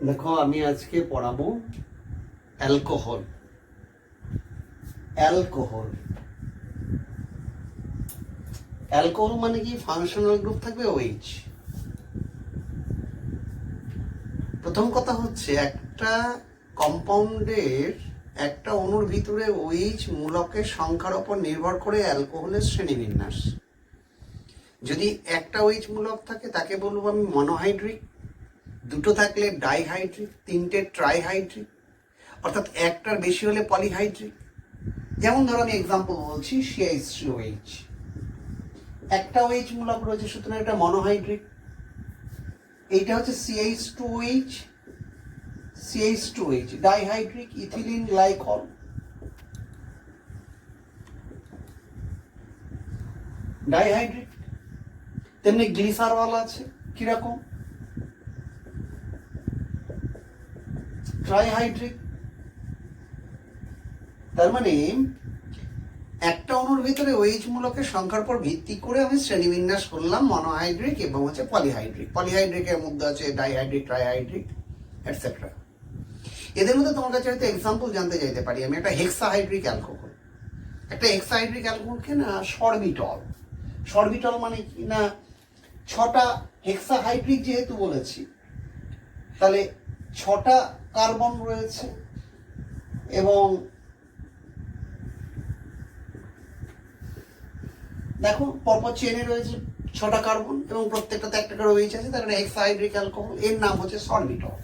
দেখো, আমি আজকে পড়াবো অ্যালকোহল। অ্যালকোহল অ্যালকোহল মানে কি? ফাংশনাল গ্রুপ থাকবে OH। প্রথম কথা হচ্ছে, একটা কম্পাউন্ডের একটা অণুর ভিতরে OH মূলকের সংখ্যার উপর নির্ভর করে অ্যালকোহলের শ্রেণীবিন্যাস। যদি একটা OH মূলক থাকে তাকে বলবো আমি মনোহাইড্রিক, দুটো থাকলে ডাইহাইড্রিক, তিনটে ট্রাইহাইড্রিক, অর্থাৎ একটার বেশি হলে পলিহাইড্রিক। যেমন ধরো আমি এক্সাম্পল বলছি, CH2OH, একটা OH মূলক রয়েছে, সুতরাং এটা মনোহাইড্রিক। এইটা হচ্ছে CH2OH dihydric, ethylene glycol. Dihydric. তেমনি গ্লিসারল আছে, কিরকম? ট্রাইহাইড্রিক। তার মানে একটা অণুর ভিতরে OH মূলকের সংখ্যার উপর ভিত্তি করে আমি শ্রেণীবিন্যাস করলাম মনোহাইড্রিক এবং হচ্ছে পলিহাইড্রিক। পলিহাইড্রিকের মধ্যে আছে ডাইহাইড্রিক, ট্রাইহাইড্রিক, এটসেট্রা। এদের মধ্যে তোমার কাছে হয়তো এক্সাম্পল জানতে চাইতে পারি আমি, একটা হেক্সাহাইড্রিক অ্যালকোহল। একটা হেক্সাহাইড্রিক অ্যালকোহলকে না সরবিটল। সরবিটল মানে কি না, 6টা হেক্সাহাইড্রিক যেহেতু বলেছি, তাহলে 6টা কার্বন রয়েছে এবং দেখো পরপর চেনে রয়েছে 6টা কার্বন এবং প্রত্যেকটাতে একটা করে OH আছে, তার মানে হেক্সাহাইড্রিক অ্যালকোহল। এর নাম হচ্ছে সরবিটল।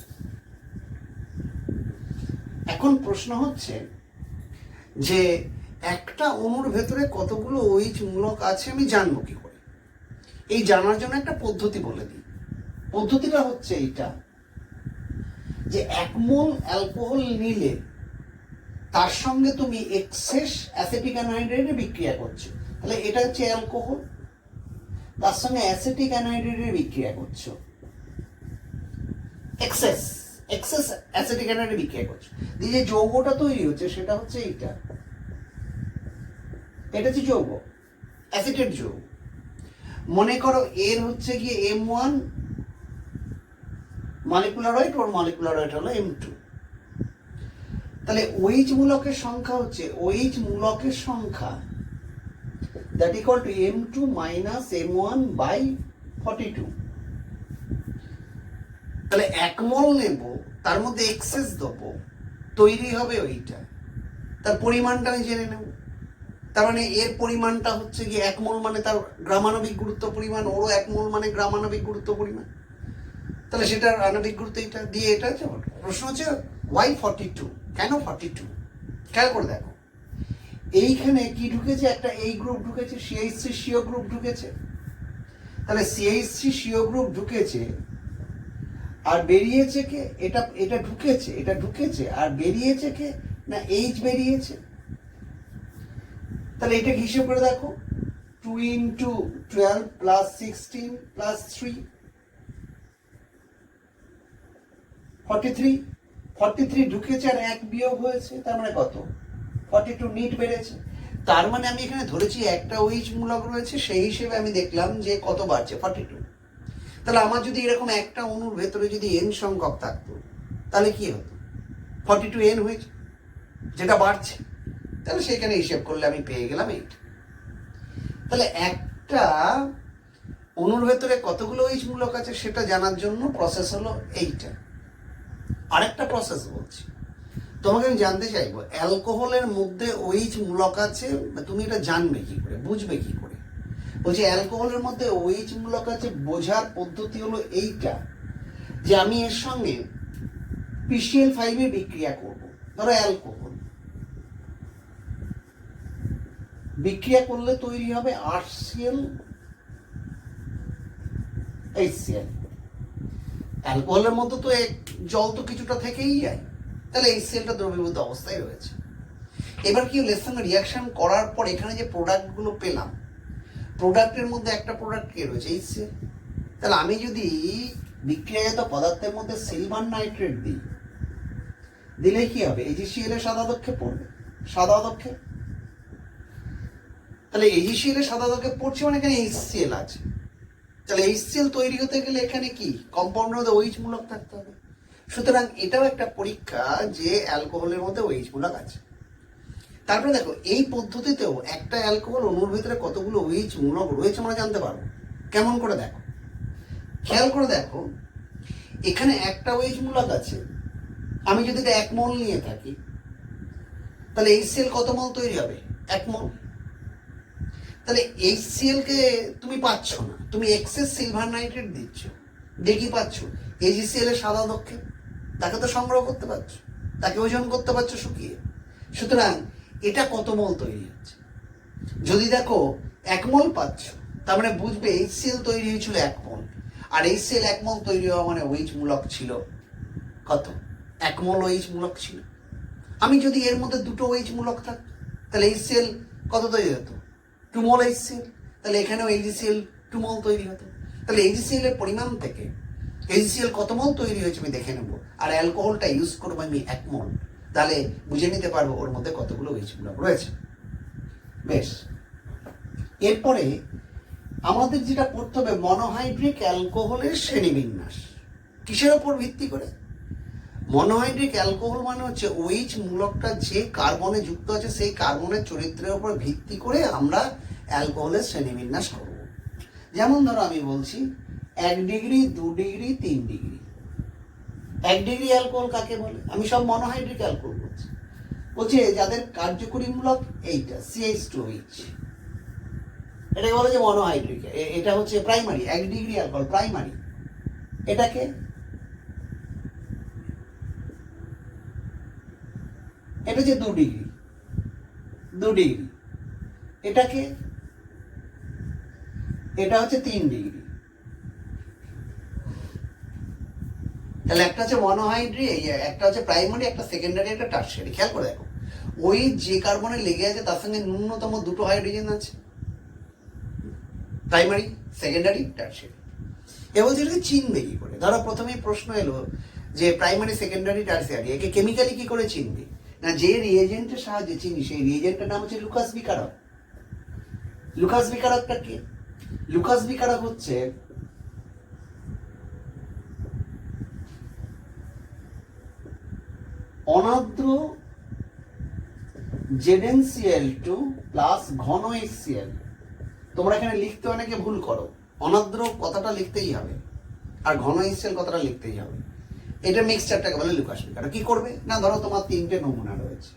এখন প্রশ্ন হচ্ছে যে একটা অণুর ভেতরে কতগুলো OH মূলক আছে আমি জানবো কি করে? এই জানার জন্য একটা পদ্ধতি বলে দিই। পদ্ধতিটা হচ্ছে এইটা, যে 1 মোল অ্যালকোহল নিলে তার সঙ্গে তুমি এক্সেস অ্যাসিটিক অ্যানহাইড্রাইডে বিক্রিয়া করছো, তাহলে এটা হচ্ছে অ্যালকোহল। তার সঙ্গে অ্যাসিটিক অ্যানহাইড্রাইডে বিক্রিয়া করছো, এক্সেস অ্যাসিটিক অ্যানহাইড্রাইডে বিক্রিয়া করছো। দিয়ে যে যৌগটা তৈরি হচ্ছে সেটা হচ্ছে এইটা, এটা হচ্ছে যৌগ, অ্যাসিটেট যৌগ। মনে করো এর হচ্ছে গিয়ে M1 মলিকুলার ওয়েট, ওর মলিকুলার ওয়েট হলো M2। তাহলে OH মূলকের সংখ্যা হচ্ছে OH মূলকের সংখ্যা that equal to M2 minus M1 by 42। তাহলে 1 মোল নেব, তার মধ্যে এক্সেস দেবো, তৈরি হবে ওইটা। তার পরিমাণটা আমি জেনে নেব। তার মানে এর পরিমাণটা হচ্ছে গিয়ে 1 মোল মানে তার গ্রামাণবিক গুরুত্ব পরিমাণ, ওরও 1 মোল মানে গ্রামাণবিক গুরুত্ব পরিমাণ। তাহলে সেটার আণবিক গুরুত্ব এটা দিয়ে এটা হচ্ছে। প্রশ্ন হচ্ছে ওয়াই 42, কেন 42? খেয়াল করে দেখো, এইখানে কি ঢুকেছে? একটা এই গ্রুপ ঢুকেছে, CH3CO গ্রুপ ঢুকেছে। তাহলে CH3CO গ্রুপ ঢুকেছে আর বেরিয়েছে কে? এটা ঢুকেছে আর বেরিয়েছে কে? না H বেরিয়েছে। তাহলে এটাকে হিসেব করে দেখো, 2 × 12 + 16 + 3 43 ঢুকেছে আর 1 বিয়োগ হয়েছে, তার মানে কত? 42 নিট বেড়েছে। তার মানে আমি এখানে ধরেছি একটা OH মূলক রয়েছে, সেই হিসেবে আমি দেখলাম যে কত বাড়ছে, 42। তাহলে আমার যদি এরকম একটা অণুর ভেতরে যদি n সংখ্যক থাকতো, তাহলে কি হতো? 42n হয়েছে, যেটা বাড়ছে। তাহলে সেখানে হিসেব করলে আমি পেয়ে গেলাম 8। তাহলে একটা অণুর ভেতরে কতগুলো OH মূলক আছে সেটা জানার জন্য প্রসেস হলো এইটা। আরেকটা প্রসেস বলছি তোমাকে, আমি জানতে চাইবো অ্যালকোহলের মধ্যে OH মূলক আছে, তুমি এটা জানবে কি করে, বুঝবে কি করে? বলছি অ্যালকোহলের মধ্যে OH মূলক আছে বোঝার পদ্ধতি হলো এইটা, যে আমি এর সঙ্গে PCl5 এর বিক্রিয়া করব। ধরো অ্যালকোহল বিক্রিয়া করলে তৈরি হবে RCl HCl। অ্যালকোহলের মধ্যে তো জল তো কিছুটা থেকেই যায়, তাহলে HClটা দ্রবীভূত অবস্থায় রয়েছে। এবার কি এর সঙ্গে রিয়াকশন করার পর এখানে যে প্রোডাক্টগুলো পেলাম, প্রোডাক্টের মধ্যে একটা প্রোডাক্ট কে রয়েছে? HCl। তাহলে আমি যদি বিক্রিয়াজাত পদার্থের মধ্যে সিলভার নাইট্রেট দিই, দিলে কি হবে? AgCl এর সাদা আদক্ষেপ পড়বে, সাদা আদক্ষেপ। তাহলে AgCl এর সাদা আদক্ষেপ পড়ছে মানে এখানে HCl আছে। তাহলে HCl তৈরি হতে গেলে এখানে কি কম্পাউন্ডের মধ্যে OH মূলক থাকতে হবে। সুতরাং এটাও একটা পরীক্ষা যে অ্যালকোহলের মধ্যে ওএইচ মূলক আছে। তারপরে দেখো এই পদ্ধতিতেও একটা অ্যালকোহল অণুর ভিতরে কতগুলো ওএইচ মূলক রয়েছে আমরা জানতে পারবো। কেমন করে দেখো, খেয়াল করে দেখো, এখানে একটা ওএইচ মূলক আছে, আমি যদি এটা 1 মোল নিয়ে থাকি তাহলে HCl কত মোল তৈরি হবে? 1 মোল। তাহলে HCl কে তুমি পাচ্ছ না, তুমি এক্সেস সিলভার নাইট্রেট দিচ্ছ, দিয়ে কি পাচ্ছ? AgCl এর সাদা দক্ষে, তাকে তো সংগ্রহ করতে পারছো, তাকে ওজন করতে পারছো শুকিয়ে। সুতরাং এটা কত মোল তৈরি হচ্ছে? যদি দেখো 1 মোল পাচ্ছ, তার মানে বুঝবে HCl তৈরি হয়েছিল 1 মোল, আর HCl 1 মোল তৈরি হওয়া মানে OH মূলক ছিল কত? 1 মোল OH মূলক ছিল। আমি যদি এর মধ্যে দুটো OH মূলক থাকতো তাহলে HCl কত তৈরি হতো? 2 মোল HCl। তাহলে এখানেও AgCl 2 মোল তৈরি হতো। তাহলে AgCl এর পরিমাণ থেকে AgCl কত মোল তৈরি হয়েছে আমি দেখে নেবো, আর অ্যালকোহলটা ইউজ করবো আমি 1 মোল, তাহলে বুঝে নিতে পারবো ওর মধ্যে কতগুলো OH মূলক রয়েছে। বেশ, এরপরে আমাদের যেটা পড়তে হবে মনোহাইড্রিক অ্যালকোহলের শ্রেণীবিন্যাস। কিসের ওপর ভিত্তি করে? মনোহাইড্রিক অ্যালকোহল মানে হচ্ছে OH মূলকটা যে কার্বনে যুক্ত আছে সেই কার্বনের চরিত্রের উপর ভিত্তি করে আমরা অ্যালকোহলের শ্রেণীবিন্যাস করব। যেমন ধরো আমি বলছি 1 degree, 2 degree, 3 degree. 1 degree alcohol কাকে বলে? আমি সব মনোহাইড্রিক অ্যালকোহল বলছি। বলছে যাদের কার্যকরী মূলক এইটা CH2OH, এটাকে বলে যে মনোহাইড্রিক। এটা হচ্ছে প্রাইমারি 1 ডিগ্রি অ্যালকোহল, প্রাইমারি। এটাকে এটা হচ্ছে 2 ডিগ্রি, 2 ডিগ্রি। এটাকে এটা হচ্ছে 3 ডিগ্রি। তাহলে একটা হচ্ছে মনোহাইড্রি, একটা হচ্ছে প্রাইমারি, একটা সেকেন্ডারি, একটা টারশিয়ারি। খেয়াল করে দেখো, ওই যে কার্বনে লেগে আছে তার সঙ্গে ন্যূনতম 2টো হাইড্রোজেন আছে, প্রাইমারি, সেকেন্ডারি, টারশিয়ারি। এ বলছে এটাকে চিনবে কি করে? ধরো প্রথমেই প্রশ্ন এলো যে প্রাইমারি, সেকেন্ডারি, টারশিয়ারি, একে কেমিক্যালি কি করে চিনবে? না, যে রিয়েজেন্টের সাহায্যে চিনি সেই রিয়েজেন্টের নাম হচ্ছে লুকাস বিকারক। লুকাস বিকারকটা কি? লুকাস বিকারক হচ্ছে অনাদ্র ZnCl2 প্লাস ঘন HCl। তোমরা এখানে লিখতে অনেকে ভুল করো, অনাদ্র কথাটা লিখতেই হবে আর ঘন HCl কথাটা লিখতেই হবে। এটা মিক্সচারটাকে বলে লুকাস বিকারক। কি করবে না, ধরো তোমার 3টে নমুনা রয়েছে,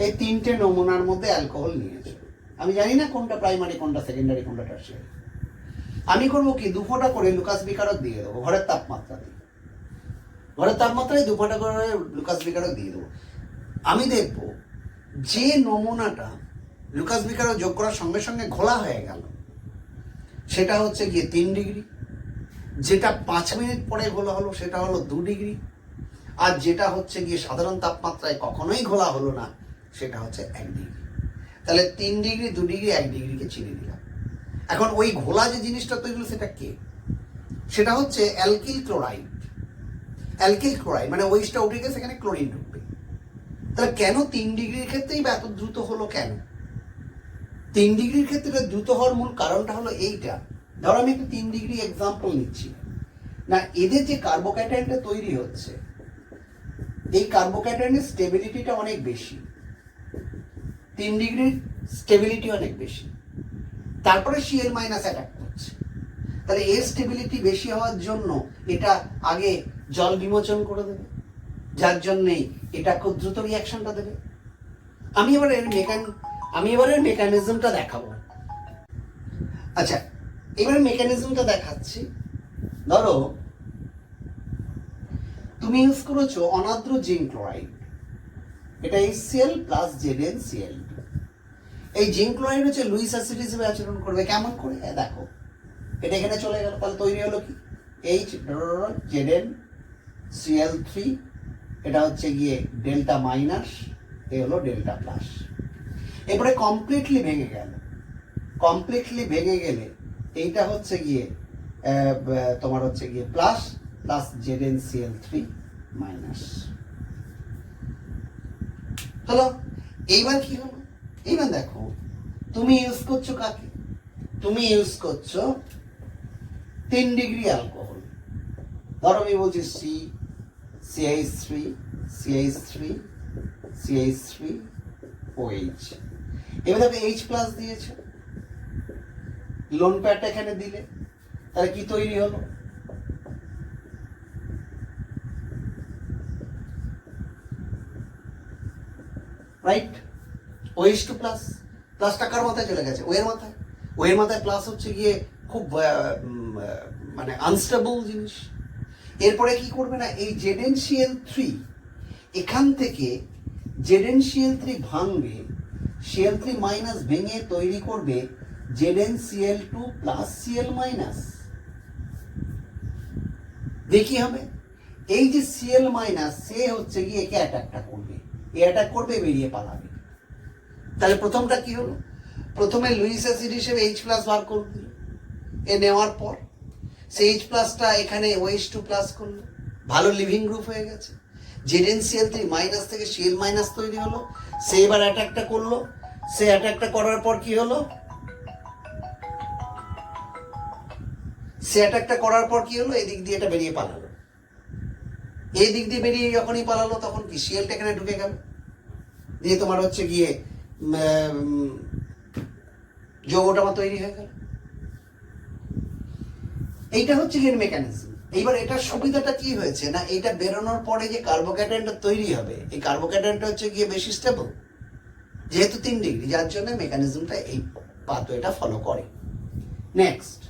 এই 3টে নমুনার মধ্যে অ্যালকোহল নিয়েছো, আমি জানি না কোনটা প্রাইমারি, কোনটা সেকেন্ডারি, কোনটা টারশিয়ারি। আমি করবো কি, 2 ফোঁটা করে লুকাস বিকারক দিয়ে দেবো ঘরের তাপমাত্রা দিয়ে, ঘরের তাপমাত্রায় 2 ফোঁটা করে লুকাস বিকারক দিয়ে দেবো। আমি দেখবো যে নমুনাটা লুকাস বিকারক যোগ করার সঙ্গে সঙ্গে ঘোলা হয়ে গেল সেটা হচ্ছে গিয়ে 3 ডিগ্রি, যেটা 5 মিনিট পরে ঘোলা হলো সেটা হলো 2 ডিগ্রি, আর যেটা হচ্ছে গিয়ে সাধারণ তাপমাত্রায় কখনোই ঘোলা হলো না সেটা হচ্ছে 1 ডিগ্রি। তাহলে 3 ডিগ্রি, 2 ডিগ্রি, 1 ডিগ্রিকে চিনে দিলাম। এখন ওই ঘোলা যে জিনিসটা তৈরি হলো সেটা কে? সেটা হচ্ছে অ্যালকিল ক্লোরাইড। অ্যালকিল ক্লোরাইড মানে ওইটা উঠে গেছে, সেখানে ক্লোরিন ঢুকবে। তাহলে কেন 3 ডিগ্রির ক্ষেত্রেই এত দ্রুত হলো? কেন 3 ডিগ্রির ক্ষেত্রে দ্রুত হওয়ার মূল কারণটা হলো এইটা। ধরো আমি একটা 3 ডিগ্রি এক্সাম্পল নিচ্ছি না, এদের যে কার্বোক্যাটায়নটা তৈরি হচ্ছে এই কার্বোক্যাটায়নের স্টেবিলিটিটা অনেক বেশি, 3 ডিগ্রির স্টেবিলিটি অনেক বেশি, তারপরে Cl মাইনাস অ্যাটাক করছে। তাহলে এর স্টেবিলিটি বেশি হওয়ার জন্য এটা আগে জল বিমোচন করে দেবে, যার জন্যেই এটা খুব দ্রুত রিয়াকশনটা দেবে। আমি এবার এর মেকানিজমটা দেখাবো। আচ্ছা, এবার মেকানিজমটা দেখাচ্ছি। ধরো তুমি ইউজ করেছো অনাদ্র জিঙ্ক ক্লোরাইড, এটা HCl প্লাস ZnCl2। এই জিঙ্ক ক্লোরাইড হচ্ছে লুইস অ্যাসিড হিসেবে আচরণ করবে। কেমন করে? দেখো, এটা এখানে চলে গেল, তাহলে তৈরি হলো কি HZnCl3, এটা হচ্ছে গিয়ে ডেল্টা মাইনাস, এ হলো ডেল্টা প্লাস। এরপরে কমপ্লিটলি ভেঙে গেল, কমপ্লিটলি ভেঙে গেলে এইটা হচ্ছে গিয়ে তোমার হচ্ছে গিয়ে প্লাস প্লাস ZnCl3 মাইনাস হলো। এইবার কি হলো? এইবার দেখো তুমি ইউজ করছো কাকে? তুমি ইউজ করছো 3 ডিগ্রি অ্যালকোহল। ধরো আমি বলছি CH3 CH3 CH3 OH। এবার দেখো H প্লাস দিয়েছে, লোন প্যাডটা এখানে দিলে তাহলে কি তৈরি হলো? Right, OH2 plus. প্লাসটা কার মাথায় চলে গেছে? ওয়ের মাথায়। ওয়ের মাথায় প্লাস হচ্ছে গিয়ে খুব মানে আনস্টেবল জিনিস। এরপরে কি করবে না, এই ZnCl3 এখান থেকে ZnCl3 ভাঙবে, Cl3 মাইনাস ভেঙে তৈরি করবে ZnCl2 প্লাস Cl মাইনাস। দেখি হবে এই যে Cl মাইনাস, সে হচ্ছে গিয়ে একে অ্যাটাকটা করবে, এ অ্যাটাক করবে, বেরিয়ে পালাবে। তাহলে প্রথমটা কি হলো? প্রথমে লুইস অ্যাসিড হিসেবে H প্লাস বার করবে, এ নেওয়ার পর সেই H প্লাসটা এখানে OH2 প্লাস করলো, ভালো লিভিং গ্রুপ হয়ে গেছে। ZnCl3 মাইনাস থেকে Cl মাইনাস তৈরি হলো, সে এবার অ্যাটাকটা করলো। সে অ্যাটাকটা করার পর কি হলো? সে অ্যাটাকটা করার পর কি হলো? এদিক দিয়ে এটা বেরিয়ে পালালো। এই দিক দিয়ে বেরিয়ে যখনই পালালো তখন কি Clটা এখানে ঢুকে গেল, দিয়ে তোমার হচ্ছে গিয়ে যৌগটা আমার তৈরি হয়ে গেল। এইটা হচ্ছে গিয়ে মেকানিজম। এইবার এটার সুবিধাটা কি হয়েছে না, এটা বেরোনোর পরে যে কার্বোক্যাটায়নটা তৈরি হবে, এই কার্বোক্যাটায়নটা হচ্ছে গিয়ে বেশি স্টেবল, যেহেতু 3 ডিগ্রি, যার জন্য মেকানিজমটা এই পাথওয়েটা ফলো করে। নেক্সট,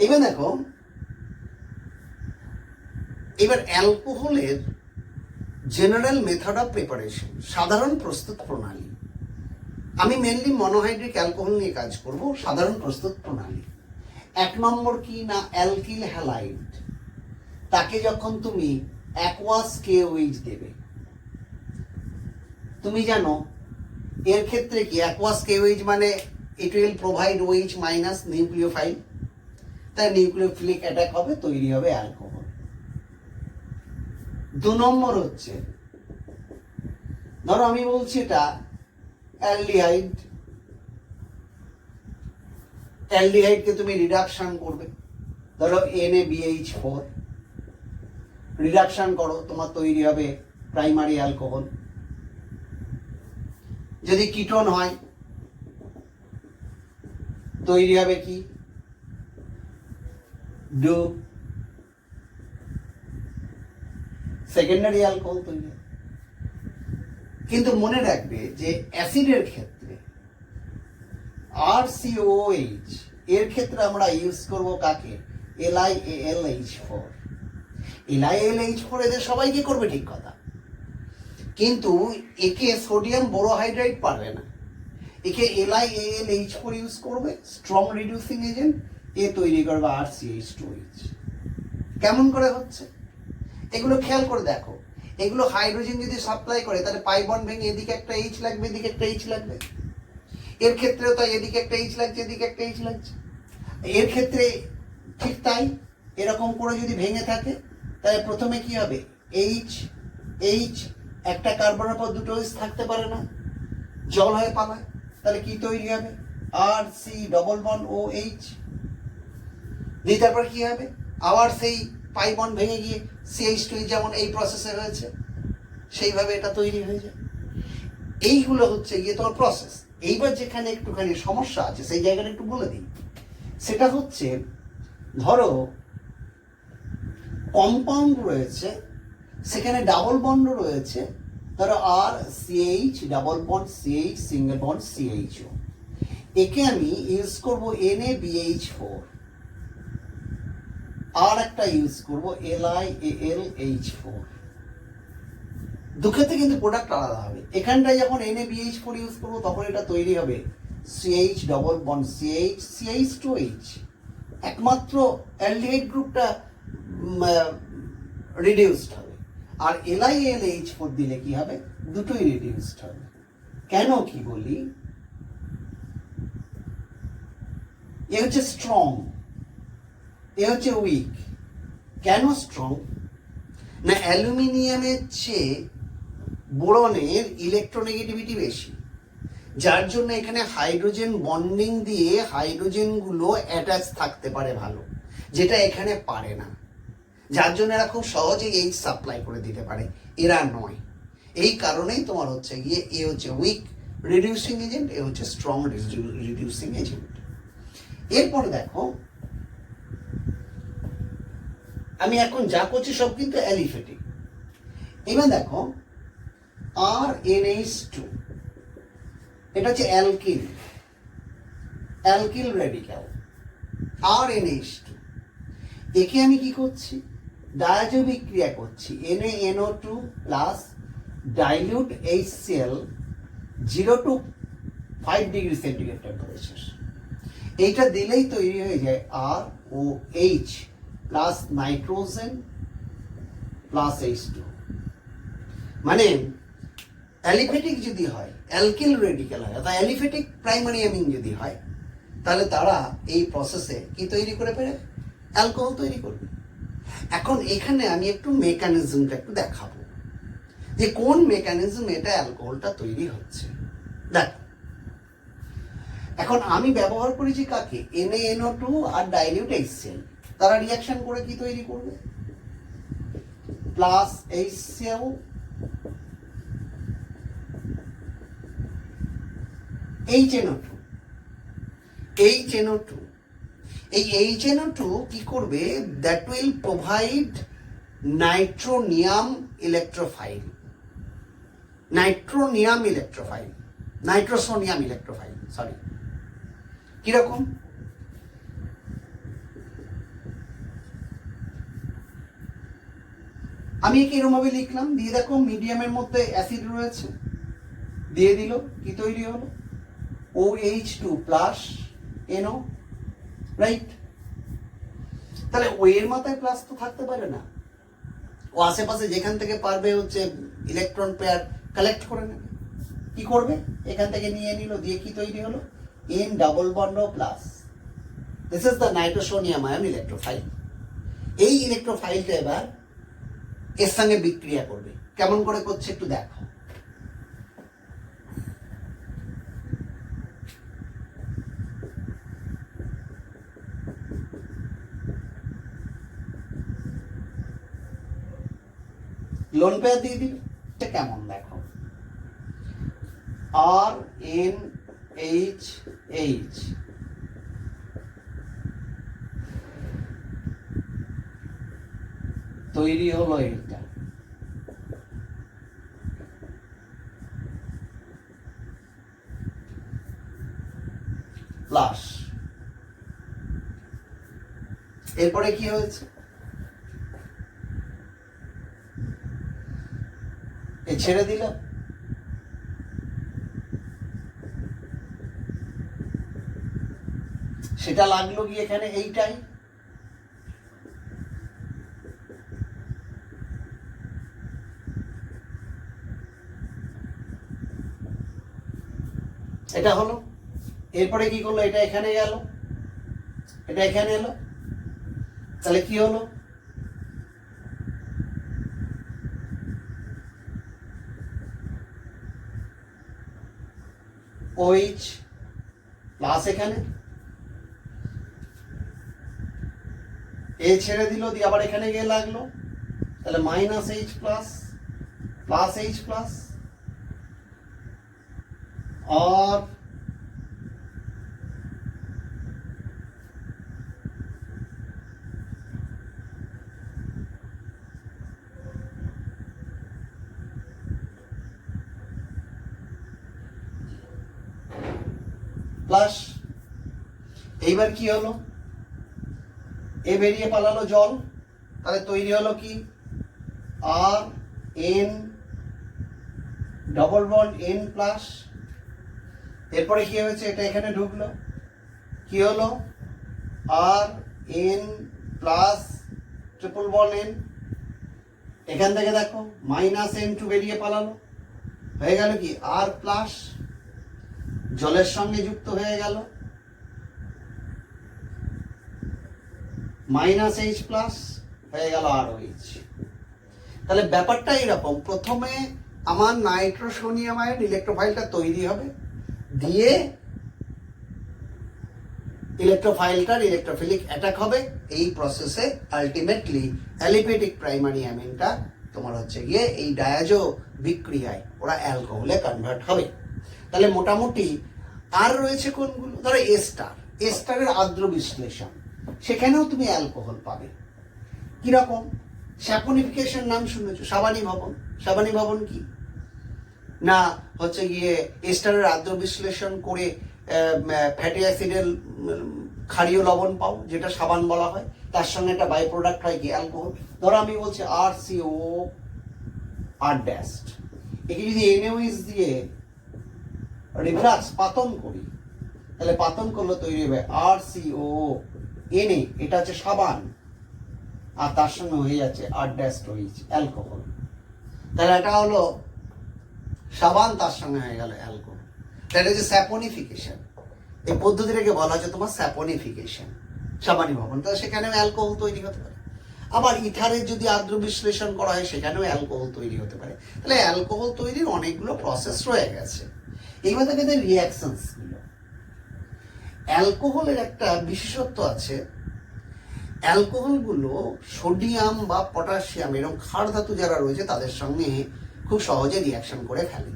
এবার দেখো, এবার অ্যালকোহলের জেনারেল মেথড অফ প্রিপারেশন, সাধারণ প্রস্তুত প্রণালী। আমি মেনলি মনোহাইড্রিক অ্যালকোহল নিয়ে কাজ করব, সাধারণ প্রস্তুত প্রণালী। 1 নম্বর কি না, অ্যালকিল হ্যালাইড, তাকে যখন তুমি অ্যাকোয়াস KOH দেবে, তুমি জানো এর ক্ষেত্রে কি অ্যাকোয়াস KOH মানে it will provide OH minus nucleophile, তাই নিউক্লিওফিলিক অ্যাটাক হবে, তৈরি হবে অ্যালকোহল। 2 নম্বর হচ্ছে, ধরো আমি বলছি এটা অ্যালডিহাইড, অ্যালডিহাইডকে তুমি রিডাকশন করবে, ধরো NaBH4 রিডাকশন করো, তোমার তৈরি হবে প্রাইমারি অ্যালকোহল। যদি কিটোন হয় তৈরি হবে কি, ডু, সেকেন্ডারি অ্যালকোহল তৈরি। কিন্তু মনে রাখবে যে অ্যাসিডের ক্ষেত্রে RCOH এর ক্ষেত্রে আমরা ইউজ করব কাকে, LiAlH4। LiAlH4 এদের সবাইকে করবে, ঠিক কথা, কিন্তু একে সোডিয়াম বোরোহাইড্রাইড পারবে না, একে LiAlH4 ইউজ করবে, স্ট্রং রিডিউসিং এজেন্ট, এ তৈরি করবে RCH2H। কেমন করে হচ্ছে এগুলো খেয়াল করে দেখো। এগুলো হাইড্রোজেন যদি সাপ্লাই করে তাহলে পাই বন্ড ভেঙে এদিকে একটা H লাগবে, এদিকে একটা H লাগবে। এর ক্ষেত্রেও তাই, এদিকে একটা H লাগছে, এদিকে একটা H লাগছে। এর ক্ষেত্রে ঠিক তাই, এরকম করে যদি ভেঙে থাকে তাহলে প্রথমে কি হবে, H H, একটা কার্বনের পর দুটো H থাকতে পারে না, জল হয়ে পালায়, তাহলে কি তৈরি হবে, RC ডবল বন্ড OH। দিয়ে তারপর কি হবে, আবার সেই পাই বন্ড ভেঙে গিয়ে CH2 যেমন এই প্রসেসে হয়েছে সেইভাবে এটা তৈরি হয়ে যায়। এইগুলো হচ্ছে গিয়ে তোমার প্রসেস। এইবার যেখানে একটুখানি সমস্যা আছে সেই জায়গাটা একটু বলে দিই। সেটা হচ্ছে, ধরো কম্পাউন্ড রয়েছে, সেখানে ডাবল বন্ড রয়েছে, ধরো RCH double bond CH single bond CHO, একে আমি ইউজ করব NaBH4, আর একটা ইউজ করব LiAlH4। দুঃক্ষেত্রে কিন্তু প্রোডাক্ট আলাদা হবে। এখানটায় যখন NaBH4 ইউজ করবো তখন এটা তৈরি হবে CH double bond CH CH2H, একমাত্র অ্যালডিহাইড গ্রুপটা রিডিউসড হবে। আর LiAlH4 দিলে কি হবে, দুটোই রিডিউসড হবে। কেন কি বলি, এ হচ্ছে স্ট্রং, এ হচ্ছে উইক। কেন স্ট্রং না, অ্যালুমিনিয়ামের চেয়ে বোরনের ইলেকট্রোনেগেটিভিটি বেশি, যার জন্য এখানে হাইড্রোজেন বন্ডিং দিয়ে হাইড্রোজেনগুলো অ্যাটাচ থাকতে পারে ভালো, যেটা এখানে পারে না, যার জন্য এরা খুব সহজেই এইচ সাপ্লাই করে দিতে পারে, এরা নয়। এই কারণেই তোমার হচ্ছে গিয়ে এ হচ্ছে উইক রিডিউসিং এজেন্ট, এ হচ্ছে স্ট্রং রিডিউসিং এজেন্ট। এরপর দেখো আমি এখন যা করছি সব কিন্তু অ্যালিফেটিক। এবার দেখো RNH2, এটা হচ্ছে অ্যালকিল, অ্যালকিল রেডিক্যাল RNH2। একে আমি কি করছি, ডায়াজো বিক্রিয়া করছি, NaNO2 plus dilute HCl 0 to 5 degree centigrade temperature. এইটা দিলেই তৈরি হয়ে যায় ROH plus nitrogen plus H2। মানে অ্যালিফেটিক যদি হয়, অ্যালকিল রেডিক্যাল হয়, অর্থাৎ অ্যালিফেটিক প্রাইমারি অ্যামিন যদি হয়, তাহলে তারা এই প্রসেসে কি তৈরি করে ফেলে, অ্যালকোহল তৈরি করবে। এখন এখানে আমি একটু মেকানিজমটা একটু দেখাবো যে কোন মেকানিজম এটা অ্যালকোহলটা তৈরি হচ্ছে। দেখ, এখন আমি ব্যবহার করেছি কাকে, NaNO2 আর ডাইলিউট HCl, তারা রিঅ্যাকশন করে কি তৈরি করবে, প্লাস HCl HNO2। এই HNO2 কি করবে, that will provide nitronium electrophile, nitrosonium electrophile, sorry. কিরকম, আমি একে এরকম ভাবে লিখলাম, দিয়ে দেখো মিডিয়ামের মধ্যে অ্যাসিড রয়েছে, দিয়ে দিল, কি তৈরি হলো, OH2 প্লাস NO, রাইট। তাহলে ও এর মাথায় প্লাস তো থাকতে পারে না, ও আশেপাশে যেখান থেকে পারবে হচ্ছে ইলেকট্রন পেয়ার কালেক্ট করে নেবে। কি করবে, এখান থেকে নিয়ে নিল, দিয়ে কি তৈরি হলো, N double bond plus, this is the nitrosonium ion electrophile. এই ইলেকট্রোফাইলটা এবার এর সঙ্গে বিক্রিয়া করবে। কেমন করে করছে একটু দেখো। লোন পেয়ার দিয়ে দিল, কেমন দেখো, RNHH তৈরি হলো এটা, প্লাস, এরপরে কি হয়েছে, এ ছেড়ে দিলাম, সেটা লাগলো কি এখানে এইটাই, এটা হলো। এরপরে কি করলো, এটা এখানে গেল, এটা এখানে এলো, তাহলে কি হলো, OH প্লাস, এখানে এ ছেড়ে দিল, দিয়ে আবার এখানে গিয়ে লাগলো, তাহলে minus H plus plus H plus, और প্লাস, এইবার কি হলো, এ বেরিয়ে পালালো জল, তাহলে তৈরি হলো কি, RN double bond N plus, এরপরে কি হয়েছে, এটা এখানে ঢুকলো, কি হলো, RN plus triple bond N, এখান থেকে দেখো মাইনাস N2 বেরিয়ে পালালো, হয়ে গেল কি R প্লাস, জলের সঙ্গে যুক্ত হয়ে গেল, মাইনাস H প্লাস, হয়ে গেল ROH। তাহলে ব্যাপারটা এরকম, প্রথমে আমার নাইট্রোসোনিয়াম আয়ন ইলেকট্রোফাইলটা তৈরি হবে, দিয়ে ইলেকট্রোফাইলটার ইলেকট্রোফিলিক অ্যাটাক হবে। এই প্রসেসে আলটিমেটলি অ্যালিফেটিক প্রাইমারি অ্যামিনটা তোমার হচ্ছে গিয়ে এই ডায়াজো বিক্রিয়ায় ওরা অ্যালকোহলে কনভার্ট হবে। তাহলে মোটামুটি আর রয়েছে কোনগুলো, ধরো এস্টারের আর্দ্র বিশ্লেষণ, সেখানেও তুমি অ্যালকোহল পাবে। কিরকম? স্যাপনিফিকেশন নাম শুনেছো, সাবানি ভবন। সাবানি ভবন কি না হচ্ছে গিয়ে এস্টারের আর্দ্র বিশ্লেষণ করে ফ্যাটি অ্যাসিডের ক্ষারীয় লবণ পাও, যেটা সাবান বলা হয়, তার সঙ্গে একটা বাই প্রোডাক্ট হয় কি অ্যালকোহল। ধরো আমি বলছি RCO আর ড্যাস্ট, একে যদি NaOH দিয়ে রিফ্লাক্স পাতন করি, তাহলে পাতন করলে তৈরি হবে RCO Na, এটা হচ্ছে সাবান, আর তার সঙ্গে হয়ে যাচ্ছে R-OH অ্যালকোহল। তাহলে এটা হলো সাবান, তার সঙ্গে হয়ে গেল অ্যালকোহল। তাহলে যে স্যাপনিফিকেশন, এই পদ্ধতিটাকে বলা হচ্ছে তোমার স্যাপনিফিকেশন, সাবানি ভবন। তাহলে সেখানেও অ্যালকোহল তৈরি হতে পারে। আবার ইথারের যদি আর্দ্র বিশ্লেষণ করা হয়, সেখানেও অ্যালকোহল তৈরি হতে পারে। তাহলে অ্যালকোহল তৈরির অনেকগুলো প্রসেস রয়ে গেছে। এইবার থেকে রিয়াকশনস গুলো, অ্যালকোহলের একটা বিশেষত্ব আছে, অ্যালকোহলগুলো সোডিয়াম বা পটাশিয়াম এরকম ক্ষার ধাতু যারা রয়েছে তাদের সঙ্গে খুব সহজে রিয়াকশন করে ফেলে।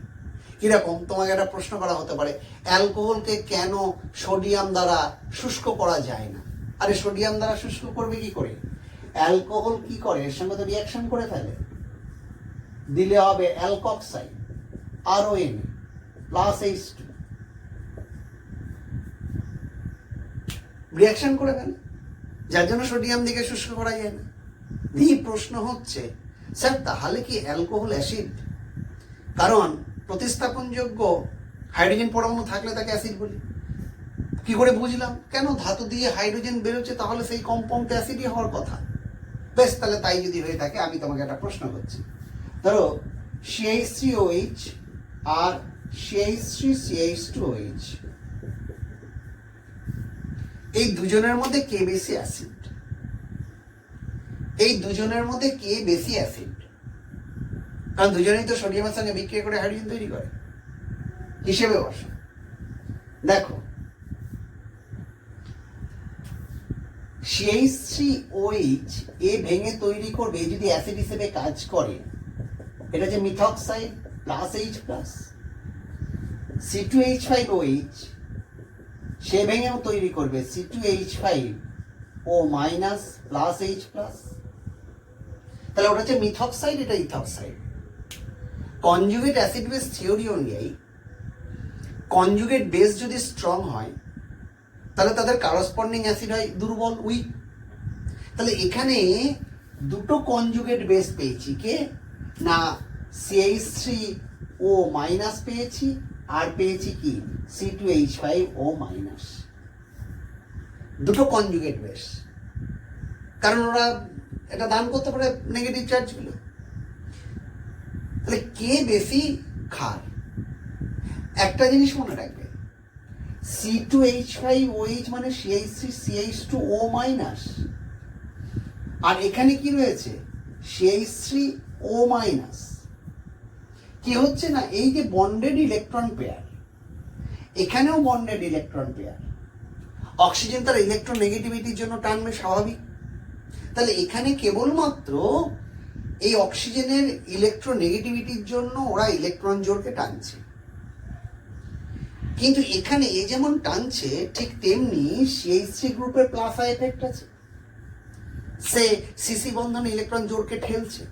কিরকম? তোমাকে একটা প্রশ্ন করা হতে পারে, অ্যালকোহলকে কেন সোডিয়াম দ্বারা শুষ্ক করা যায় না? আরে সোডিয়াম দ্বারা শুষ্ক করবে কি করে? অ্যালকোহল কি করে, এর সঙ্গে তো রিয়াকশন করে ফেলে, দিলে হবে alkoxide RON plus H2, reaction করে ফেলে, যার জন্য সোডিয়াম দিকে শুষ্ক করা যায় না। এই প্রশ্ন হচ্ছে, স্যার তাহলে কি অ্যালকোহল অ্যাসিড? কারণ প্রতিস্থাপনযোগ্য হাইড্রোজেন পরমাণু থাকলে তাকে অ্যাসিড বলি। কি করে বুঝলাম? কেন ধাতু দিয়ে হাইড্রোজেন বেরোচ্ছে, তাহলে সেই কম্পাউন্ড অ্যাসিডই হওয়ার কথা। বেশ, তাহলে তাই যদি হয়ে থাকে, আমি তোমাকে একটা প্রশ্ন করছি। ধরো CH3OH আর CH3CH2OH, এই দুজনের মধ্যে কে বেশি অ্যাসিড? এই দুজনের মধ্যে কে বেশি অ্যাসিড? কারণ দুজনেই তো সোডিয়ামের সঙ্গে বিক্রিয়া করে হাইড্রোজেন তৈরি করে। হিসেবে বসো, দেখো CH3OH এ ভেঙে তৈরি করবে, যদি অ্যাসিড হিসেবে কাজ করে, এটা যে মিথক্সাইড প্লাস H প্লাস। C2H5OH সে ভেঙেও তৈরি করবে C2H5O minus plus H plus. তাহলে ওটা হচ্ছে মিথক্সাইড, এটা ethoxide. Conjugate acid base theory অনুযায়ী কনজুগেট বেস যদি স্ট্রং হয়, তাহলে তাদের করসপন্ডিং অ্যাসিড হয় দুর্বল, উইক। তাহলে এখানে দুটো কনজুগেট বেস পেয়েছি, কে না CH3O মাইনাস পেয়েছি, আর পেয়েছি কি C2H5O মাইনাস। দুটো কনজুগেট বেস, কারণ ওরা এটা দান করতে পারে নেগেটিভ চার্জগুলো। তাহলে কে বেশি ক্ষার? একটা জিনিস মনে রাখবে, C2H5OH মানে CH3CH2O মাইনাস, আর এখানে কি রয়েছে CH3O মাইনাস। কি হচ্ছে না, এই যে বন্ডেড ইলেকট্রন পেয়ার, এখানেও বন্ডেড ইলেকট্রন পেয়ার, অক্সিজেন তার ইলেকট্রন নেগেটিভিটির জন্য টানবে, স্বাভাবিক। তাহলে এখানে কেবলমাত্র এই অক্সিজেনের ইলেকট্রোনেগেটিভিটির জন্য ওরা ইলেকট্রন জোড়কে টানছে। কিন্তু এখানে এ যেমন টানছে, ঠিক তেমনি CH3 গ্রুপের প্লাস আই এফেক্ট আছে, সে সিসি বন্ধনে ইলেকট্রন জোড়কে ঠেলছে।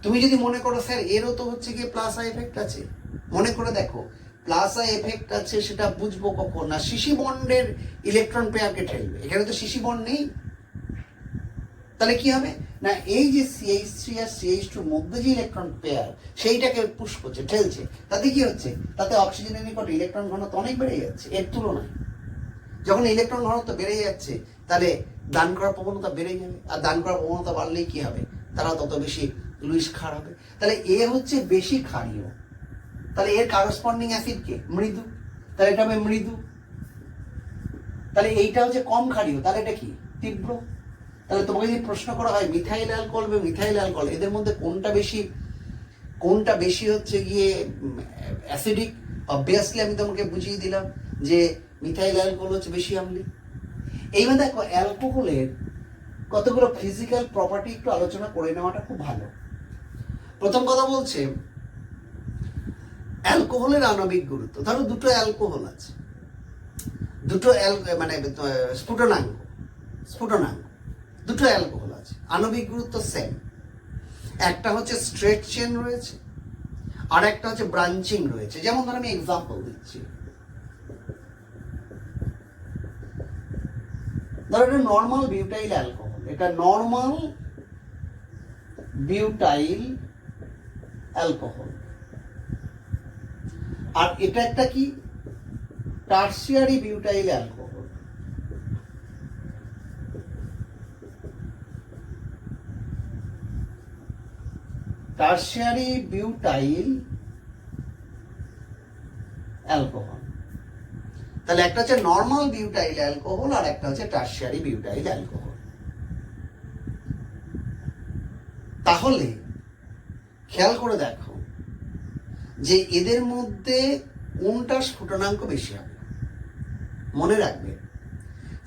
তুমি যদি মনে করো স্যার এরও তো হচ্ছে গিয়ে প্লাস আই এফেক্ট আছে, মনে করে দেখো প্লাস আই এফেক্ট আছে, সেটা বুঝবো কখন না সিসি বন্ডের ইলেকট্রন পেয়ারকে ঠেলবে। এখানে তো সিসি বন্ড নেই, তাহলে কি হবে না, এই যে CH3 আর CH2 মধ্যে যে ইলেকট্রন পেয়ার, সেইটাকে পুশ করছে, ঠেলছে। তাতে কি হচ্ছে, তাতে অক্সিজেনের নিকট ইলেকট্রন ঘনত্ব অনেক বেড়ে যাচ্ছে এর তুলনায়। যখন ইলেকট্রন ঘনত্ব বেড়ে যাচ্ছে, তাহলে দান করার প্রবণতা বেড়ে যাবে, আর দান করার প্রবণতা বাড়লেই কি হবে, তারা তত বেশি লুইস ক্ষার হবে। তাহলে এ হচ্ছে বেশি ক্ষারীয়, তাহলে এর করসপন্ডিং অ্যাসিড কে মৃদু, তাহলে এটা হবে মৃদু। তাহলে এইটা হচ্ছে কম ক্ষারীয়, তাহলে এটা কি তীব্র। তাহলে তোমাকে যদি প্রশ্ন করা হয় মিথাইল অ্যালকোহল বা মিথাইল অ্যালকোহল, এদের মধ্যে কোনটা বেশি হচ্ছে গিয়ে অ্যাসিডিক, অবভিয়াসলি আমি তোমাকে বুঝিয়ে দিলাম যে মিথাইল অ্যালকোহল হচ্ছে বেশি আম্লিক। এইবার দেখো অ্যালকোহলের কতগুলো ফিজিক্যাল প্রপার্টি একটু আলোচনা করে নেওয়াটা খুব ভালো। প্রথম কথা বলছে অ্যালকোহলের আণবিক গুরুত্ব। ধরো দুটো অ্যালকোহল আছে, দুটো মানে স্ফুটনাঙ্গ দুটো অ্যালকোহল আছে, আণবিক গুরুত্ব সেম। একটা হচ্ছে স্ট্রেট চেন রয়েছে আর একটা হচ্ছে ব্রাঞ্চিং রয়েছে। যেমন ধর আমি এক্সাম্পল দিচ্ছি, ধরো এটা নর্মাল বিউটাইল অ্যালকোহল, এটা নর্মাল বিউটাইল অ্যালকোহল, আর এটা একটা কি tertiary butyl alcohol. Tertiary butyl alcohol. তাহলে একটা হচ্ছে নর্মাল বিউটাইল অ্যালকোহল আর একটা হচ্ছে টার্সিয়ারি বিউটাইল অ্যালকোহল। তাহলে খেয়াল করে দেখো যে এদের মধ্যে কোনটা স্ফুটনাঙ্ক বেশি হবে। মনে রাখবে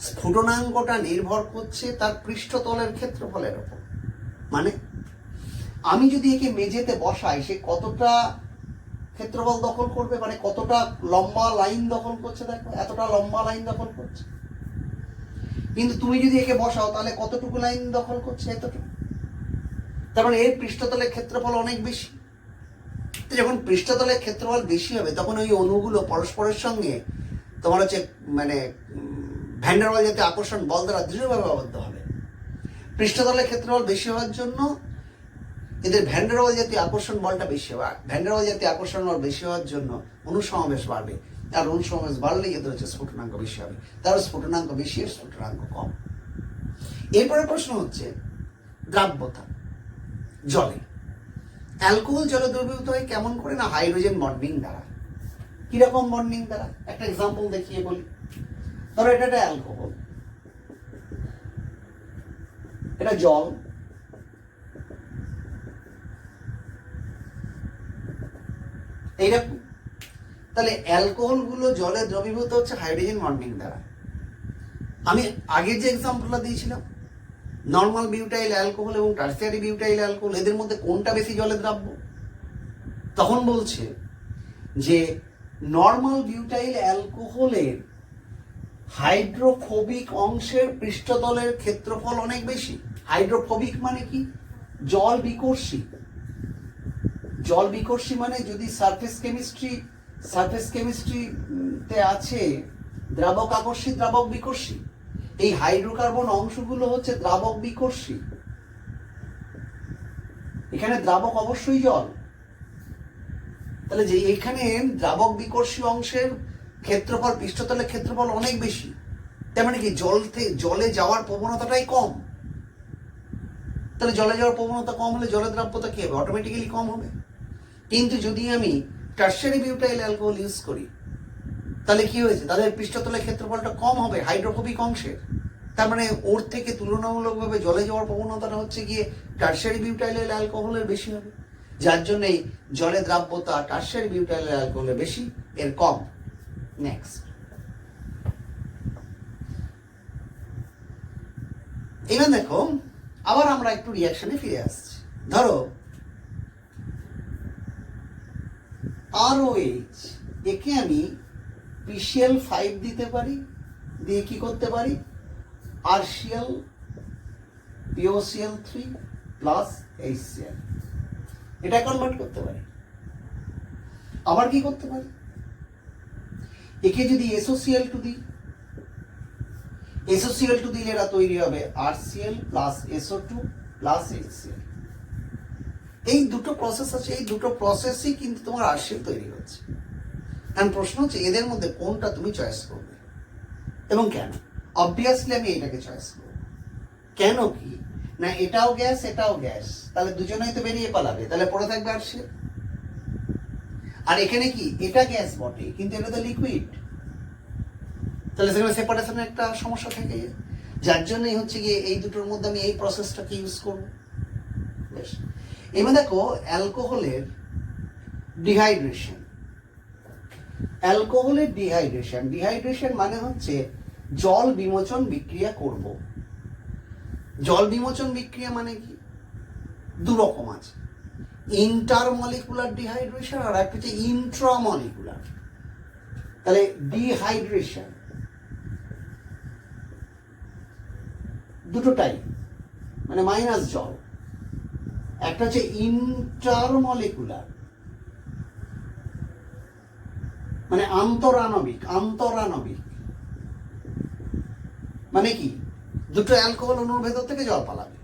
স্ফুটনাঙ্কটা নির্ভর করছে তার পৃষ্ঠতলের ক্ষেত্রফলের উপর। মানে আমি যদি একে মেঝেতে বসাই, সে কতটা ক্ষেত্রফল দখল করবে, মানে কতটা লম্বা লাইন দখল করছে, দেখো এতটা লম্বা লাইন দখল করছে। কিন্তু তুমি যদি একে বসাও তাহলে কতটুকু লাইন দখল করছে, এতটুকু। তার মানে এর পৃষ্ঠতলের ক্ষেত্রফল অনেক বেশি। যখন পৃষ্ঠতলের ক্ষেত্রফল বেশি হবে তখন ওই অণুগুলো পরস্পরের সঙ্গে তোমার হচ্ছে মানে ভ্যান ডার ওয়াল জাতীয় আকর্ষণ বল দ্বারা দৃঢ়ভাবে আবদ্ধ হবে। পৃষ্ঠতলের ক্ষেত্রফল বেশি হওয়ার জন্য এদের ভ্যান ডার ওয়াল জাতীয় আকর্ষণ বলটা বেশি হবে। ভ্যান ডার ওয়াল জাতীয় আকর্ষণ বল বেশি হওয়ার জন্য অনুসমাবেশ বাড়বে, আর অনুসমাবেশ বাড়লেই এদের হচ্ছে স্ফুটনাঙ্ক বেশি হবে। তার স্ফুটনাঙ্ক বেশি, স্ফুটনাঙ্ক কম। এরপরে প্রশ্ন হচ্ছে দ্রাব্যতা। জলে অ্যালকোহল জলে দ্রবীভূত হয় কেমন করে? না হাইড্রোজেন বন্ডিং দ্বারা। কিরকম বন্ডিং দ্বারা? একটা এক্সাম্পল দেখিয়ে বলি। ধরো এটা একটা অ্যালকোহল, এটা জল, এইরকম। তাহলে অ্যালকোহল গুলো জলে দ্রবীভূত হচ্ছে হাইড্রোজেন বন্ডিং দ্বারা। আমি আগে যে এক্সাম্পলটা দিয়েছিলাম নর্মাল বিউটাইল অ্যালকোহল এবং টার্সিয়ারি বিউটাইল অ্যালকোহল, এদের মধ্যে কোনটা বেশি জলে দ্রাব্য? তখন বলছে যে নর্মাল বিউটাইল অ্যালকোহলের হাইড্রোফোবিক অংশের পৃষ্ঠতলের ক্ষেত্রফল অনেক বেশি। হাইড্রোফোবিক মানে কি? জল বিকর্ষী। জল বিকর্ষী মানে যদি সারফেস কেমিস্ট্রিতে আছে দ্রাবক আকর্ষী, দ্রাবক বিকর্ষী। এই হাইড্রোকার্বন অংশগুলো হচ্ছে দ্রাবক বিকর্ষী। এখানে দ্রাবক অবশ্যই জল। তাহলে যে এখানে দ্রাবক বিকর্ষী অংশের ক্ষেত্রফল, পৃষ্ঠতলের ক্ষেত্রফল অনেক বেশি। তার মানে কি জলে যাওয়ার প্রবণতাটাই কম। তাহলে জলে যাওয়ার প্রবণতা কম হলে জলের দ্রাব্যতা কি হবে? অটোমেটিক্যালি কম হবে। কিন্তু যদি আমি টার্সিয়ারি বিউটাইল অ্যালকোহল ইউজ করি তাহলে কি হয়েছে? তাদের পৃষ্ঠতলের ক্ষেত্রফলটা কম হবে হাইড্রোফোবিক অংশের। তার মানে ওর থেকে তুলনামূলকভাবে জলে যাওয়ার প্রবণতাটা হচ্ছে গিয়ে টার্সিয়ারি বিউটাইল অ্যালকোহলের বেশি হবে, যার জন্যই জলে দ্রাব্যতা টার্সিয়ারি বিউটাইল অ্যালকোহলের বেশি, এর কম। নেক্সট, এবার দেখো আবার আমরা একটু রিয়াকশনে ফিরে আসছি। ধরো ROH, একে আমি PCl5 দিতে পারি, দিয়ে কি করতে পারি? RCl POCl3 প্লাস HCl, এটা কনভার্ট করতে পারি। আবার কি করতে পারি? একে যদি SOCl2 দিই, SOCl2 দিলে এরা তৈরি হবে RCl plus SO2 plus HCl। এই দুটো প্রসেস আছে, এই দুটো প্রসেসই কিন্তু তোমার RCl তৈরি হচ্ছে। এখন প্রশ্ন হচ্ছে এদের মধ্যে কোনটা তুমি চয়েস করবে এবং কেন? অবভিয়াসলি আমি এটাকে চয়েস করব। কেন কি না, এটাও গ্যাস এটাও গ্যাস, তাহলে দুজনেই তো বেরিয়ে পালাবে, তাহলে পড়ে থাকবে RCl। আর এখানে কি এটা গ্যাস বটে কিন্তু এটা তো লিকুইড, তাহলে সেখানে সেপারেশনের একটা সমস্যা থেকে যায়, যার জন্যই হচ্ছে গিয়ে এই দুটোর মধ্যে আমি এই প্রসেসটাকে ইউজ করব। বেশ, এবার দেখো অ্যালকোহলের ডিহাইড্রেশন। অ্যালকোহলের ডিহাইড্রেশন, ডিহাইড্রেশন মানে হচ্ছে জল বিমোচন বিক্রিয়া করব। জল বিমোচন বিক্রিয়া মানে কি? দু রকম আছে, ইন্টারমলিকুলার ডিহাইড্রেশন আর একটা হচ্ছে ইন্ট্রামলিকুলার। তাহলে ডিহাইড্রেশন দুটো টাইপ, মানে মাইনাস জল। একটা হচ্ছে ইন্টারমলিকুলার, মানে আন্তরাণবিক। আন্তরাণবিক মানে কি? দুটো অ্যালকোহল অণুর ভেতর থেকে জল পালাবে।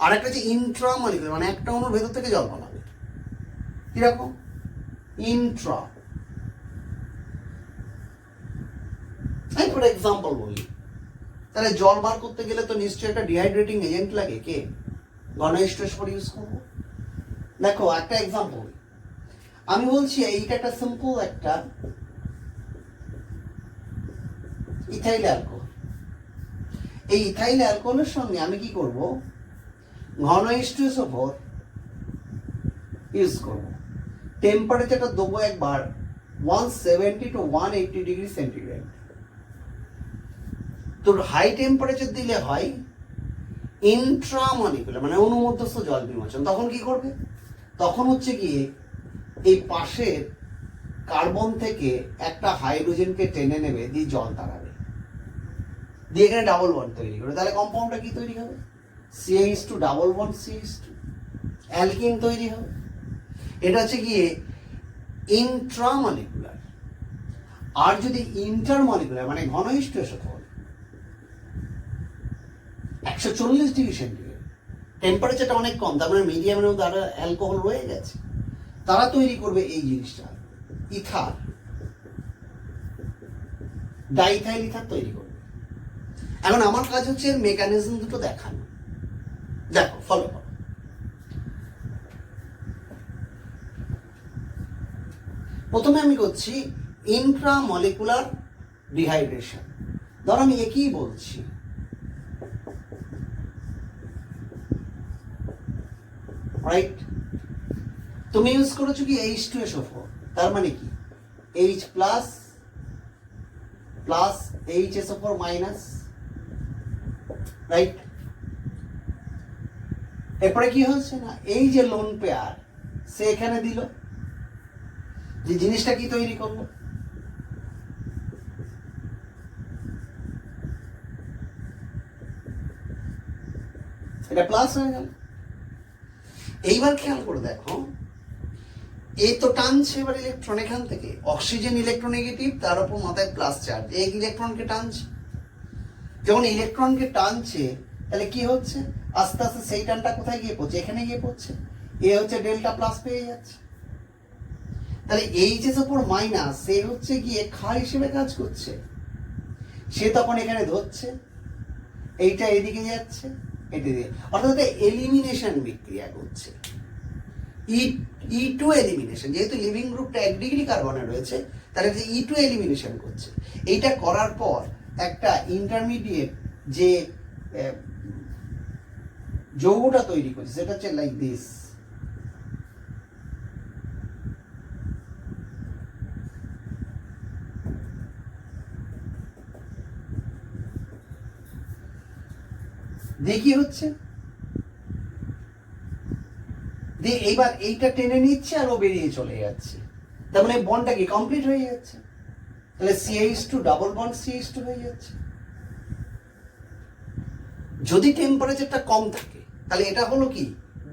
আর একটা হচ্ছে ইন্ট্রামলিকুলার, মানে একটা অণুর ভেতর থেকে জল পালাবে। কিরকম? ইন্ট্রা। আমি ফর এক্সাম্পল বলি, তাহলে জল বার করতে গেলে তো নিশ্চয়ই একটা ডিহাইড্রেটিং এজেন্ট লাগে। কে? ঘন H2SO4 ইউজ করবো। দেখো একটা এক্সাম্পল আমি বলছি, এইটা একটা সিম্পল একটা ইথাইল অ্যালকোহল। এই ইথাইল অ্যালকোহলের সঙ্গে আমি কি করব? ঘন H2SO4 ইউজ করব। টেম্পারেচারটা দেবো একবার 170 to 180 ডিগ্রি সেন্টিগ্রেড। তো হাই টেম্পারেচার দিলে হয় ইন্ট্রামলিকুলার, মানে অনুমধ্যস্থ জল বিমোচন। তখন কি করবে? তখন হচ্ছে গিয়ে এই পাশের কার্বন থেকে একটা হাইড্রোজেনকে টেনে নেবে, দিয়ে জল তাড়াবে, দিয়ে এখানে ডাবল বন্ড তৈরি করবে। তাহলে কম্পাউন্ডটা কি তৈরি হবে? CH2 double bond CH2, alkyne তৈরি হবে। এটা হচ্ছে গিয়ে ইন্ট্রামলিকুলার। আর যদি ইন্টারমলিকুলার, মানে ঘন H2SO4 140 ডিগ্রি সেন্টিগ্রেড, টেম্পারেচারটা অনেক কম, তার মানে মিডিয়ামের মধ্যে আরো অ্যালকোহল রয়ে গেছে, তারা তৈরি করবে এই জিনিসটা, ইথার, ডাইথাইল ইথার তৈরি করবে। এখন আমার কাজ হচ্ছে এর মেকানিজম দুটো দেখানো। দেখো, ফলো করো। প্রথমে আমি করছি ইন্ট্রামলিকুলার ডিহাইড্রেশন। ধর আমি একই বলছি, রাইট? তুমি ইউজ করেছো কি H2SO4, তার মানে কি H plus plus HSO4 minus, right? এরপরে কি হচ্ছে না, এই যে লোন পেয়ার সে এখানে দিল, যে জিনিসটা কি তৈরি করলো? এটা প্লাস হয়ে গেল। এইবার খেয়াল করে দেখো, এ তো টানছে এবার ইলেকট্রন এখান থেকে, অক্সিজেন ইলেকট্রোনেগেটিভ, তার উপর মাথায় প্লাস চার্জ, এই ইলেকট্রনকে টানছে। যখন ইলেকট্রনকে টানছে তাহলে কি হচ্ছে? আস্তে আস্তে সেই টানটা কোথায় গিয়ে পড়ছে? এখানে গিয়ে পড়ছে। এ হচ্ছে ডেল্টা প্লাস পেয়ে যাচ্ছে। তাহলে HSO4 মাইনাস সে হচ্ছে গিয়ে ক্ষার হিসেবে কাজ করছে, সে তখন এখানে ধরছে, এইটা এদিকে যাচ্ছে, এটা দিয়ে, অর্থাৎ এলিমিনেশন বিক্রিয়া করছে। E2 এলিমিনেশন, যেহেতু লিভিং গ্রুপটা 1 ডিগ্রি কার্বনে রয়েছে, তাহলে E2 এলিমিনেশন করছে। এইটা করার পর একটা ইন্টারমিডিয়েট যে যৌগটা তৈরি করছে, সেটা হচ্ছে লাইক দিস। দেখি হচ্ছে, দিয়ে এইবার এইটা টেনে নিচ্ছে আর ও বেরিয়ে চলে যাচ্ছে, তার মানে বন্ডটা কি কমপ্লিট হয়ে যাচ্ছে। তাহলে CH2 ডাবল বন্ড CH2 হয়ে যাচ্ছে। যদি টেম্পারেচারটা কম থাকে তাহলে এটা হলো কি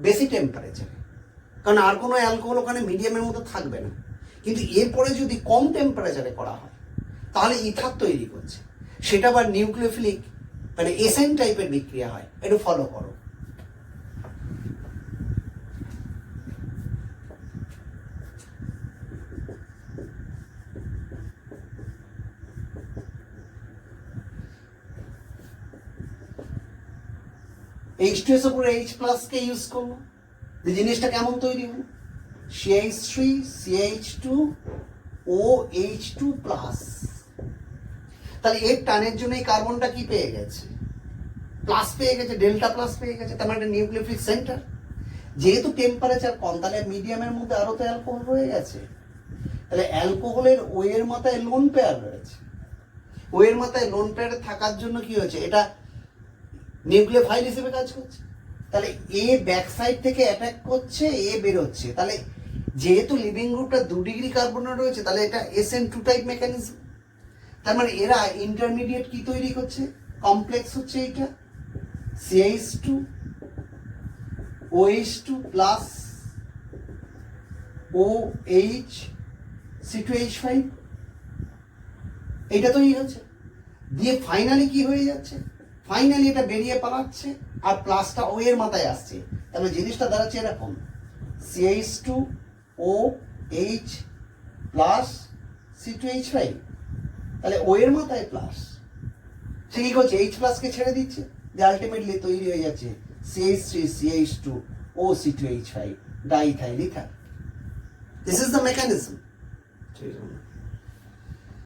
বেশি টেম্পারেচারে, কারণ আর কোনো অ্যালকোহল ওখানে মিডিয়ামের মতো থাকবে না। কিন্তু এরপরে যদি কম টেম্পারেচারে করা হয় তাহলে ইথার তৈরি করছে, সেটা আবার নিউক্লিওফিলিক, মানে এসএন টাইপের বিক্রিয়া হয়। একটু ফলো করো। H2SO4 H প্লাস কে ইউজ করলো, জিনিসটা কেমন তৈরি হলো? CH3 CH2 OH2 plus. তাহলে এর টানের জন্য এই কার্বনটা কি পেয়ে গেছে? প্লাস পেয়ে গেছে, ডেল্টা প্লাস পেয়ে গেছে, তার মানে নিউক্লিওফিলিক সেন্টার। যেহেতু টেম্পারেচার কম, তাহলে মিডিয়ামের মধ্যে আরো তো অ্যালকোহল রয়ে গেছে, তাহলে অ্যালকোহলের ও এর মাথায় লোন পেয়ার রয়েছে, ও এর মাথায় লোন পেয়ার থাকার জন্য কি হয়েছে, এটা নিউক্লিওফাইল হিসেবে কাজ করছে। তাহলে এ ব্যাক সাইড থেকে অ্যাটাক করছে, এ বেরোচ্ছে। তাহলে যেহেতু লিভিং গ্রুপটা 2 ডিগ্রি কার্বনের রয়েছে, তাহলে এটা SN2 টাইপ মেকানিজম। তার মানে এরা ইন্টারমিডিয়েট কি তৈরি করছে, কমপ্লেক্স হচ্ছে এইটা CH2 OH2 plus OH C2H5, এইটা তৈরি হচ্ছে। দিয়ে ফাইনালি কি হয়ে যাচ্ছে, ফাইনালি এটা বেরিয়ে পালাচ্ছে আর প্লাসটা ও এর মাথায় আসছে। তাহলে জিনিসটা দাঁড়াচ্ছে এরকম CH2 OH প্লাস C2H5। তাহলে ও এর মাথায় প্লাস, সে কি করছে, H প্লাসকে ছেড়ে দিচ্ছে, যে আলটিমেটলি তৈরি হয়ে যাচ্ছে CH3 CH2 OC2H5 diethyl ether. This is the mechanism.